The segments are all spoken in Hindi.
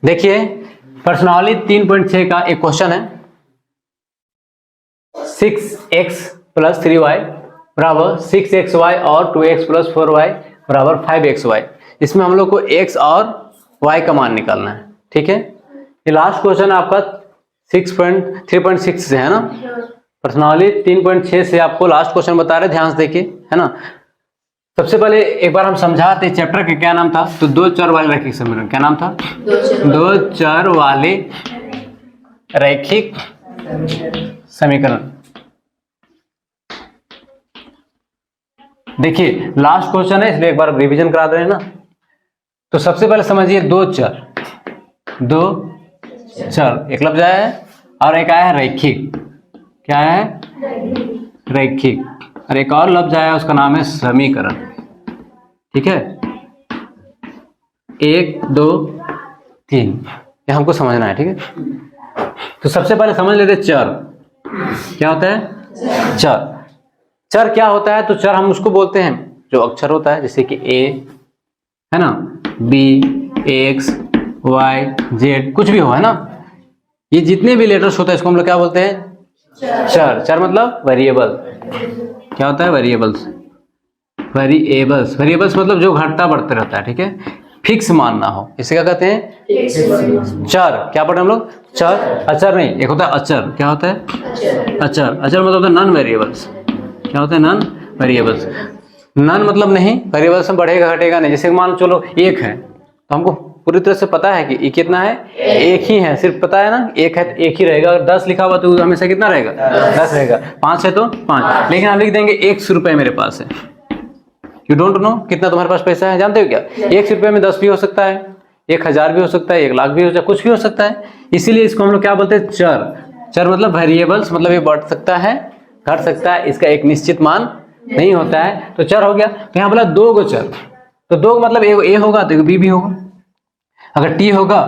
देखिए प्रश्नावली 3.6 का एक क्वेश्चन है 6x + 3y बराबर 6xy और 2x + 4y बराबर 5xy। इसमें हम लोग को x और y का मान निकालना है। ठीक है, ये लास्ट क्वेश्चन आपका 3.6 से है ना। प्रश्नावली 3.6 से आपको लास्ट क्वेश्चन बता रहे, ध्यान से देखिए, है ना। सबसे पहले एक बार हम समझाते चैप्टर का क्या नाम था, तो दो चर वाले रैखिक समीकरण, क्या नाम था, दो चर वाले रैखिक समीकरण। देखिए लास्ट क्वेश्चन है इसलिए एक बार रिवीजन करा दे रहे हैं ना। तो सबसे पहले समझिए दो चर, एक लफ्ज आया है और एक आया है रैखिक। क्या है, रैखिक। और एक और लफ्ज आया है उसका नाम है समीकरण। ठीक है, 1 2 3 ये हमको समझना है। ठीक है, तो सबसे पहले समझ लेते चर क्या होता है। चर क्या होता है, तो चर हम उसको बोलते हैं जो अक्षर होता है, जैसे कि a है ना, b x y z कुछ भी हो, है ना। ये जितने भी लेटर्स होता है इसको हम लोग क्या बोलते हैं, चर मतलब वेरिएबल। क्या होता है, वेरिएबल्स मतलब जो घटता बढ़ता रहता है। ठीक है, फिक्स मान ना हो, इसे क्या कहते हैं, चर। क्या पढ़े हम लोग, चर। अचर नहीं, एक होता है अचर। क्या होता है, अचर मतलब होता है नॉन वेरिएबल्स। क्या होता है, नॉन वेरिएबल्स। नॉन मतलब नहीं, वेरिएबल्स में बढ़ेगा घटेगा नहीं। जैसे मान चलो 1 है तो हमको पूरी तरह से पता है कि ये कितना है, 1 ही है, सिर्फ पता है ना 1 है तो 1 ही रहेगा। अगर 10 लिखा हुआ तो हमेशा कितना रहेगा, 10 रहेगा। 5 है तो 5, लेकिन हम लिख देंगे 100 रुपये मेरे पास है। यू डोंट नो कितना तुम्हारे पास पैसा है, जानते हो क्या, 100 रुपये में 10 भी हो सकता है, 1000 भी हो सकता है, 1 लाख भी हो सकता है, कुछ भी हो सकता है। इसीलिए इसको हम लोग क्या बोलते हैं, चर मतलब वेरिएबल्स, मतलब ये बढ़ सकता है घट सकता है, इसका एक निश्चित मान नहीं होता है, तो चर हो गया। तो यहाँ बोला 2 गो चर, तो 2 मतलब एक ए होगा तो एक बी भी होगा, अगर टी होगा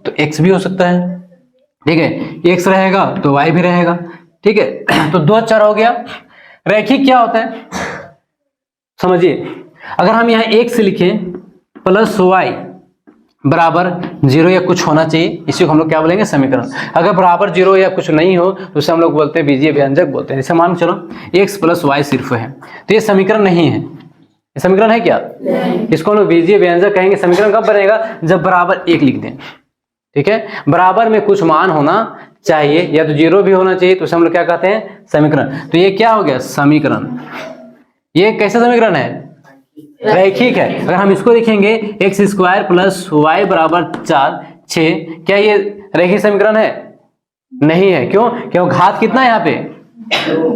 तो एक्स भी हो सकता है। ठीक है, एक्स रहेगा तो वाई भी रहेगा। ठीक है, तो 2 चर हो गया। रैखिक क्या होता है समझिए, अगर हम यहाँ x लिखें प्लस y बराबर 0 या कुछ होना चाहिए, इसी को हम लोग क्या बोलेंगे, समीकरण। अगर बराबर 0 या कुछ नहीं हो तो उसे हम लोग बोलते हैं बीजीय व्यंजक बोलते हैं। जैसे मान चलो x + y सिर्फ है तो ये समीकरण नहीं है। ये समीकरण है क्या, इसको हम लोग बीजीय व्यंजक कहेंगे। समीकरण कब बनेगा, जब बराबर 1 लिख दें। ठीक है, बराबर में कुछ मान होना चाहिए, या तो 0 भी होना चाहिए, तो उसे हम लोग क्या कहते हैं, समीकरण। तो ये क्या हो गया, समीकरण। ये कैसा समीकरण है, रैखिक है। अगर हम इसको लिखेंगे x² + y = 4 6, क्या ये रैखिक समीकरण है, नहीं है। क्यों, घात कितना है यहाँ पे,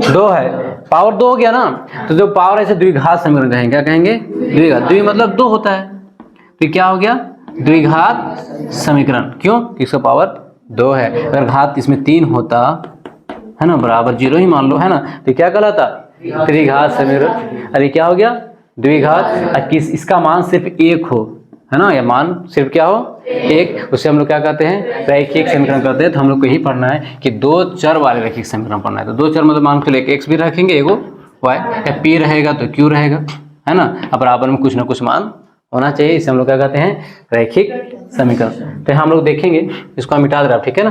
2 है, पावर 2 हो गया ना। तो जो पावर है इसे द्विघात समीकरण कहेंगे। क्या कहेंगे, द्विघात। द्वि मतलब 2 होता है, तो क्या हो गया, द्विघात समीकरण। क्यों, इसका पावर 2 है। अगर घात इसमें 3 होता है ना, बराबर 0 ही मान लो, है ना, तो क्या कहलाता, त्रिघात समीकरण। अरे क्या हो गया, द्विघात। इसका मान सिर्फ 1 हो, है ना, या मान सिर्फ क्या हो, 1, उसे हम लोग क्या कहते हैं, रैखिक समीकरण कहते हैं। तो हम लोग को यही पढ़ना है कि 2 चर वाले रैखिक समीकरण पढ़ना है। तो 2 चर मतलब मान के लिए x भी रखेंगे, एगो y, या p रहेगा तो q रहेगा, है ना। अब बराबर में कुछ ना कुछ मान होना चाहिए, इसे हम लोग क्या कहते हैं, रैखिक समीकरण। तो हम लोग देखेंगे, इसको हम मिटा दे रहा हूं, ठीक है ना।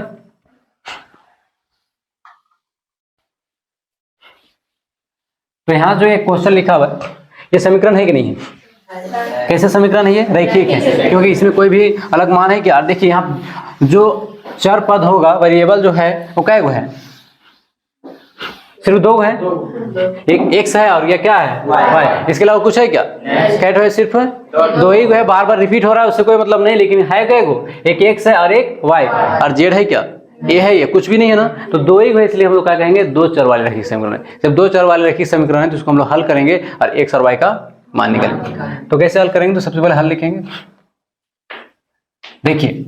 तो यहाँ जो एक क्वेश्चन लिखा हुआ है ये समीकरण है कि नहीं है, कैसे समीकरण है, ये रैखिक है, क्योंकि इसमें कोई भी अलग मान है क्या। देखिए यहाँ जो चर पद होगा, वेरिएबल जो है वो कै गो है, सिर्फ 2 है, एक x है और ये क्या है, y। इसके अलावा कुछ है क्या, कैट है, सिर्फ 2 ही है, बार बार रिपीट हो रहा है, उससे कोई मतलब नहीं। लेकिन है कै गो, एक x है और एक y, और z है क्या, ये है, ये कुछ भी नहीं है ना। तो 2 ही है, इसलिए हम लोग क्या कहेंगे, 2 चर वाले रैखिक समीकरण है। जब 2 चर वाले रैखिक समीकरण है तो उसको हम लोग हल करेंगे और x और y का मान निकालेंगे। तो कैसे हल करेंगे, तो सबसे पहले हल लिखेंगे। देखिए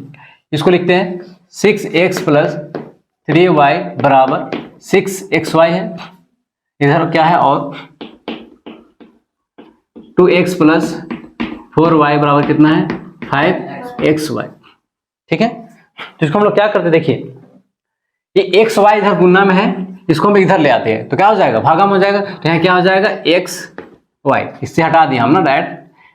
इसको लिखते हैं 6x + 3y = 6xy है, इधर क्या है, और 2x + 4y = कितना है, 5xy। ठीक है, तो इसको हम लोग क्या करते हैं, देखिए ये x y इधर गुणा में है, इसको हम इधर ले आते हैं तो क्या हो जाएगा, भागा में हो जाएगा। तो यहाँ क्या हो जाएगा, x y, इससे हटा दिया हम ना डायरेक्ट,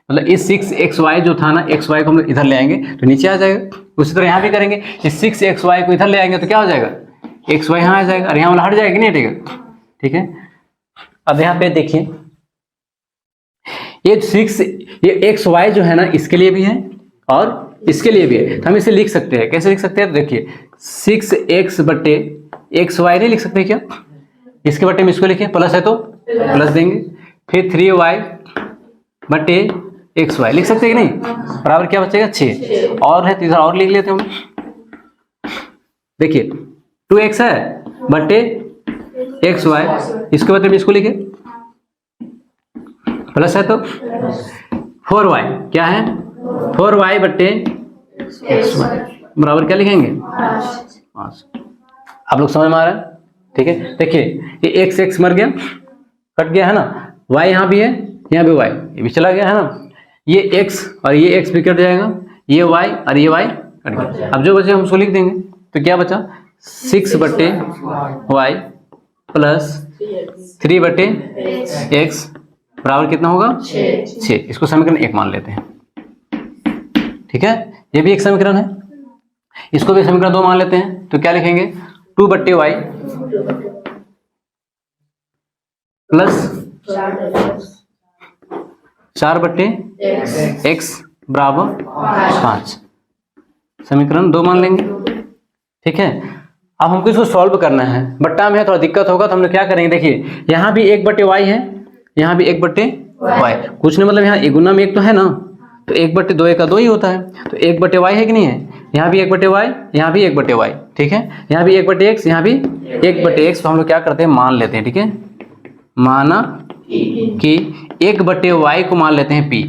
मतलब इस 6xy जो था ना, xy को हम लोग इधर ले आएंगे तो नीचे आ जाएगा। उसी तरह यहाँ भी करेंगे, इस 6xy को इधर ले आएंगे तो क्या हो जाएगा, xy यहाँ आ जाएगा और यहाँ वाला हट जाएगा नहीं हटेगा। ठीक है, अब यहाँ पे देखिए ये xy जो है ना इसके लिए भी है और इसके लिए भी है, तो हम इसे लिख सकते हैं। कैसे लिख सकते हैं, तो देखिए 6x बटे xy नहीं लिख सकते क्या, इसके बटे में इसको लिखे, प्लस है तो प्लस देंगे, फिर 3y बटे xy लिख सकते हैं कि नहीं, बराबर क्या बचेगा 6, और है तो इधर और लिख लेते हैं हम। देखिए 2x है बटे xy, इसके बटे में इसको लिखे, प्लस है तो 4y क्या है 4y बटे xy बराबर क्या लिखेंगे 5। आप लोग समझ में आ रहा है। ठीक है, देखिए ये x मर गया, कट गया है ना, y यहाँ भी है, यहाँ भी y, ये भी चला गया है ना, ये x और ये x भी कट जाएगा, ये y और ये y कट गया। अब जो बचे हम उसको लिख देंगे, तो क्या बचा 6 बटे y प्लस 3 बटे x बराबर कितना होगा 6। इसको समीकरण 1 मान लेते हैं। ठीक है, ये भी एक समीकरण है, इसको भी समीकरण 2 मान लेते हैं, तो क्या लिखेंगे 2 बटे y प्लस 4 बटे x बराबर 5, समीकरण 2 मान लेंगे। ठीक है, अब हमको इसको सॉल्व करना है, बट्टा में है थोड़ा दिक्कत होगा, तो हम लोग क्या करेंगे, देखिए यहाँ भी 1 बटे y है, यहाँ भी 1 बटे y, कुछ नहीं मतलब यहाँ एक गुना में 1 तो है ना, तो 1 बटे 2 का 2 ही होता है, तो 1 बटे y है कि नहीं है, यहाँ भी 1 बटे y, यहाँ भी 1 बटे y। ठीक है, यहाँ भी 1 बटे x, यहाँ भी 1 बटे x, तो हम लोग क्या करते हैं मान लेते हैं। ठीक है, माना कि 1 बटे y को मान लेते हैं p,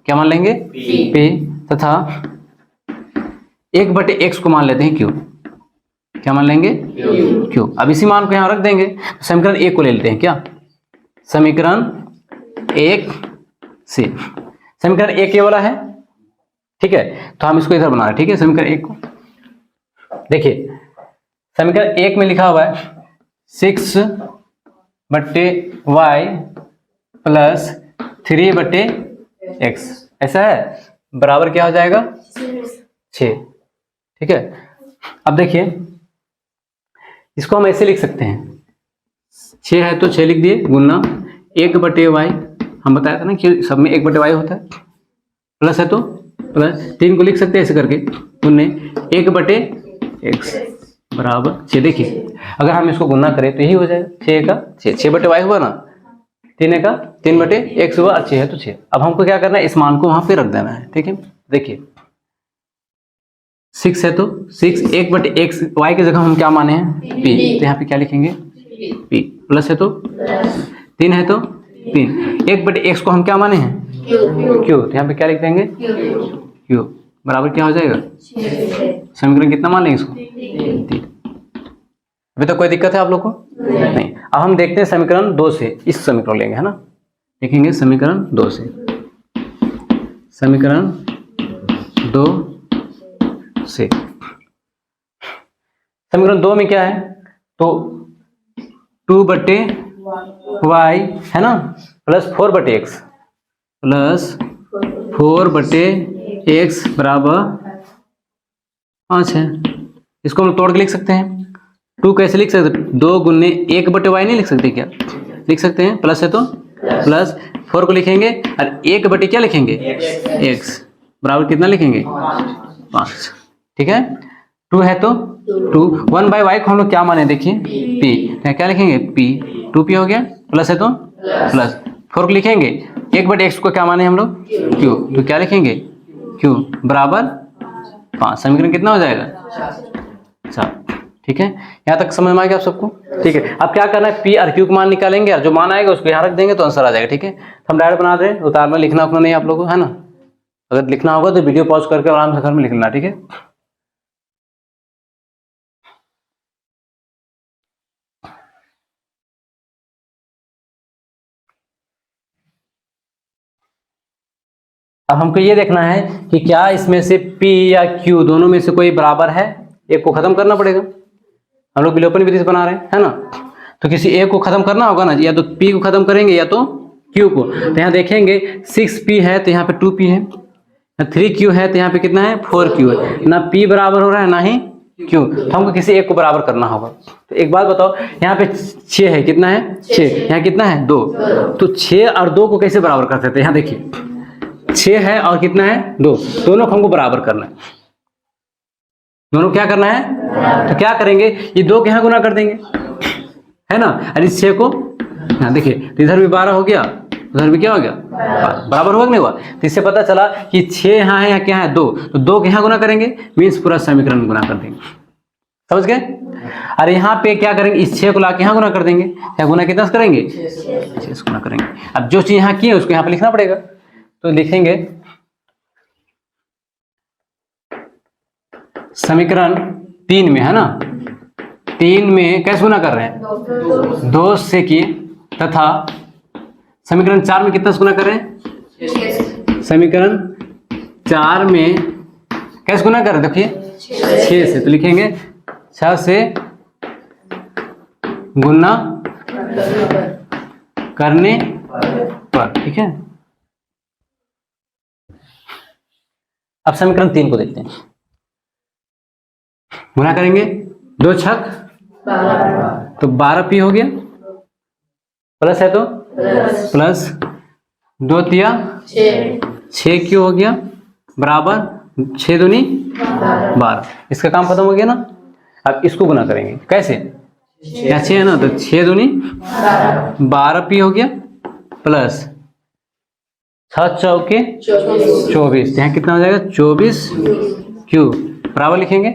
क्या मान लेंगे p, तथा 1 बटे x को मान लेते हैं q, क्या मान लेंगे q। अब इसी मान को यहाँ रख देंगे, तो समीकरण 1 को ले लेते हैं, क्या समीकरण 1 से, समीकरण 1 ये वाला है। ठीक है, तो हम इसको इधर बना रहे हैं। ठीक है, समीकरण 1 को देखिए, समीकरण 1 में लिखा हुआ है 6 बटे y प्लस 3 बटे x, ऐसा है, बराबर क्या हो जाएगा 6। ठीक है, अब देखिए इसको हम ऐसे लिख सकते हैं, 6 है तो 6 लिख दिए, गुना 1 बटे y, हम बताया था ना कि सब में 1 बटे y होता है, प्लस है तो प्लस 3 को लिख सकते हैं ऐसे करके, गुने 1 बटे x बराबर 6। देखिए अगर हम इसको गुना करें तो यही हो जाएगा 6 बटे y हुआ ना, 3 का 3 बटे x हुआ, 6 है तो 6। अब हमको क्या करना है, इस मान को वहां पे रख देना है। ठीक है, देखिए 6 है तो 6, 1 बटे x, y की जगह हम क्या माने हैं p, तो यहाँ पे क्या लिखेंगे p, प्लस है तो 3 है तो 3, 1 बटे x को हम क्या माने हैं q, तो यहाँ पे क्या लिख देंगे q बराबर क्या हो जाएगा, समीकरण कितना मान लेंगे इसको 3। अभी तक कोई दिक्कत है आप लोग को नहीं। अब हम देखते हैं समीकरण 2 से, इस समीकरण लेंगे है ना, देखेंगे समीकरण 2 से, समीकरण 2 से, समीकरण 2 में क्या है, तो 2 बटे y है ना, प्लस 4 बटे x, प्लस 4 बटे x बराबर 5 है। इसको हम तोड़ के लिख सकते हैं, 2 कैसे लिख सकते हैं, 2 गुने 1 बटे y नहीं लिख सकते क्या, लिख सकते हैं, प्लस है तो प्लस 4 को लिखेंगे और 1 बटे क्या लिखेंगे x बराबर कितना लिखेंगे 5। ठीक है, 2 है तो 2, 1 बाई y को हम लोग क्या माने, देखिए p, क्या लिखेंगे p, 2p हो गया, प्लस है तो प्लस 4 को लिखेंगे, 1 बटे x को क्या माने हम लोग q, तो क्या लिखेंगे q बराबर 5, समीकरण कितना हो जाएगा 4। ठीक है, यहाँ तक समझ में आ गया आप सबको। ठीक है, अब क्या करना है, p और q का मान निकालेंगे और जो मान आएगा उसको यहाँ रख देंगे तो आंसर आ जाएगा। ठीक है, तो हम डायरेक्ट बना रहे हैं, उतारना लिखना अपना नहीं आप लोगों को है ना, अगर लिखना होगा तो वीडियो पॉज करके आराम से घर में लिख लेना। ठीक है, अब हमको ये देखना है कि क्या इसमें से p या q दोनों में से कोई बराबर है, एक को खत्म करना पड़ेगा। हम लोग विलोपन विधि से बना रहे हैं है ना, तो किसी एक को खत्म करना होगा ना, या तो p को खत्म करेंगे या तो Q को, तो यहाँ देखेंगे 6P है तो यहाँ पे 2P है, 3Q है तो यहाँ पे कितना है 4Q है, ना P बराबर हो रहा है ना ही Q, तो हमको किसी एक को बराबर करना होगा। तो एक बात बताओ, यहाँ पे 6 है, कितना है 6, यहाँ कितना है 2, तो 6 और 2 को कैसे बराबर कर सकते हैं? यहाँ देखिए 6 है और कितना है 2, दोनों को हमको बराबर करना है, दोनों क्या करना है, तो क्या करेंगे, ये 2 के यहाँ गुना कर देंगे, है ना, और इस 6 को यहाँ देखिए, तो इधर भी 12 हो गया, उधर भी क्या हो गया, बराबर हुआ कि नहीं हुआ। तो इससे पता चला कि 6 यहाँ है या क्या है 2, तो 2 के यहाँ गुना करेंगे, मीन्स पूरा समीकरण गुना कर देंगे, समझ गए। अरे यहाँ पे क्या करेंगे, इस 6 को लाके यहाँ गुना कर देंगे, यहाँ गुना कितना से करेंगे, 6 से गुना करेंगे। अब जो चीज यहाँ की है उसको यहाँ पे लिखना पड़ेगा, तो लिखेंगे समीकरण 3 में, है ना, 3 में कैसे गुना कर रहे हैं, 2 से किए, तथा समीकरण 4 में कितना से गुना कर रहे हैं, समीकरण 4 में कैसे गुना कर रहे हैं, देखिए 6 से, तो लिखेंगे 6 से गुना करने पर, ठीक है। अब समीकरण 3 को देखते हैं, गुना करेंगे 2 छक तो 12P हो गया, प्लस है तो प्लस 2 तिया 6Q हो गया, बराबर 6 दूनी 12, इसका काम खत्म हो गया ना। अब इसको गुना करेंगे कैसे, यहाँ 6 है ना, तो 6 दूनी 12P हो गया, प्लस 6 चौके 24, यहाँ कितना हो जाएगा 24Q, बराबर लिखेंगे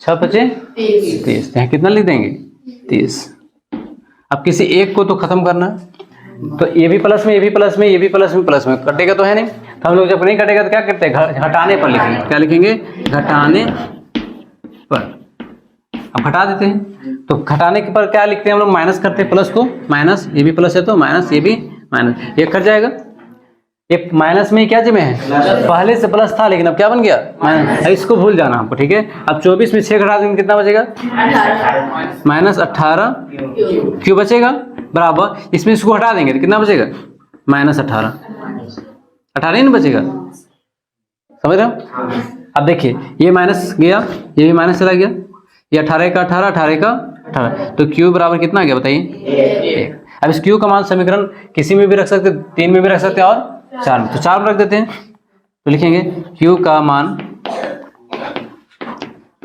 6 पचे 30, यहाँ कितना लिख देंगे 30। अब किसी एक को तो खत्म करना है, तो ये भी प्लस में, ये भी प्लस में, ये भी प्लस में, प्लस में कटेगा तो है नहीं, तो हम लोग जब नहीं कटेगा तो क्या करते हैं, घटाने पर लिखेंगे, क्या लिखेंगे, घटाने पर। अब घटा देते हैं, तो घटाने के पर क्या लिखते हैं हम लोग, माइनस करते हैं प्लस को, माइनस, ये भी प्लस है तो माइनस, ये भी माइनस, ये कट जाएगा, ये माइनस में क्या जमे है, पहले से प्लस था लेकिन अब क्या बन गया माइनस, इसको भूल जाना हमको, ठीक है। अब 24 में 6 घटा देंगे कितना बचेगा, माइनस 18Q बचेगा, बराबर इसमें इसको हटा देंगे तो कितना बचेगा, माइनस 18 ही ना बचेगा, समझ रहे हो। अब देखिए ये माइनस गया, ये भी माइनस चला गया, ये 18 का 18, 18 का 18, तो Q बराबर कितना आ गया बताइए 1। अब इस Q का मान समीकरण किसी में भी रख सकते, 3 में भी रख सकते और 4 में, तो 4 में रख देते हैं, तो लिखेंगे Q का मान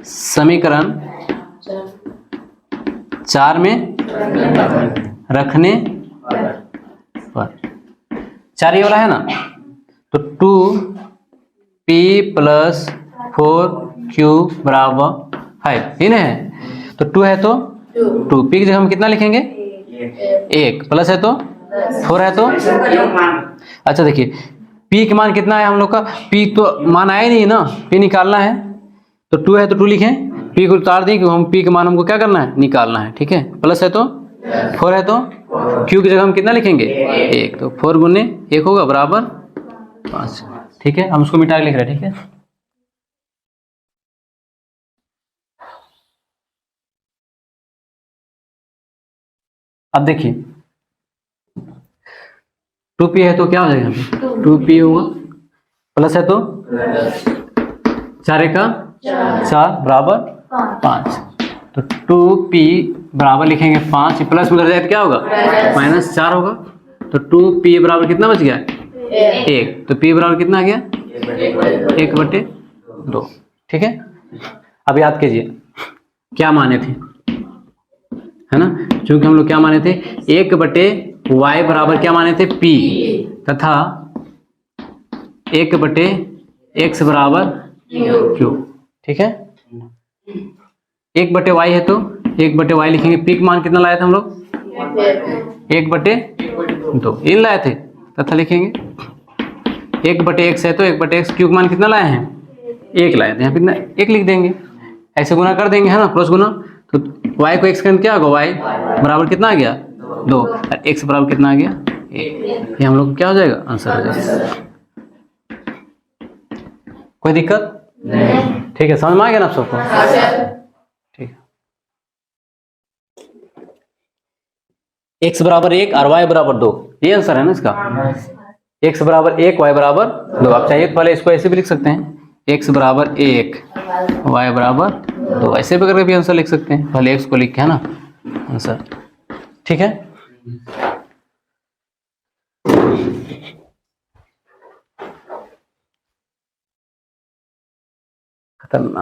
समीकरण 4 में रखने पर, 4 ये वाला है ना, तो 2P + 4Q बराबर 5, ये ना है, तो 2 है तो 2P की जगह हम कितना लिखेंगे 1, प्लस है तो 4 है तो, अच्छा देखिए P के मान कितना है हम लोग का, P तो मान आया नहीं ना, P निकालना है, तो 2 है तो 2 लिखें, P को उतार दें क्योंकि हम P के मान हमको क्या करना है, निकालना है, ठीक है, प्लस है तो 4 है तो Q की जगह हम कितना लिखेंगे 1, तो 4 गुने 1 होगा बराबर 5, ठीक है, हम उसको मिटा के लिख रहे हैं, ठीक है। अब देखिए 2P है तो क्या हो जाएगा 2P होगा, प्लस है तो 4 का 4 बराबर 5, तो 2P बराबर लिखेंगे 5, प्लस में उधर जाए तो क्या होगा माइनस 4 होगा, तो 2P बराबर कितना बच गया 1, तो P बराबर कितना आ गया 1/2, ठीक है। अब याद कीजिए क्या माने थे, है ना, क्योंकि हम लोग क्या माने थे 1/y बराबर क्या माने थे P, तथा 1/x बराबर Q, ठीक है। 1/y है तो 1/y लिखेंगे, P का मान कितना लाए थे हम लोग 1/2 इन लाए थे, तथा लिखेंगे 1/x है तो 1/x, Q का मान कितना लाए हैं 1 लाए थे, यहाँ कितना 1 लिख देंगे, ऐसे गुना कर देंगे, है ना, क्रॉस गुना, तो y को x क्या होगा, y बराबर कितना आ गया 2, और x बराबर कितना आ गया 1, ये हम लोग क्या हो जाएगा आंसर हो जाएगा। कोई दिक्कत नहीं, ठीक है, समझ में आ गया ना आप सबको, ठीक है। x बराबर 1 और y बराबर 2, ये आंसर है ना इसका। x बराबर 1 y बराबर 2, आप चाहिए तो पहले इसको ऐसे भी लिख सकते हैं, x बराबर 1 y बराबर 2, ऐसे भी करके भी आंसर लिख सकते हैं, पहले x को लिख के, है ना आंसर। ठीक है, खतरनाक।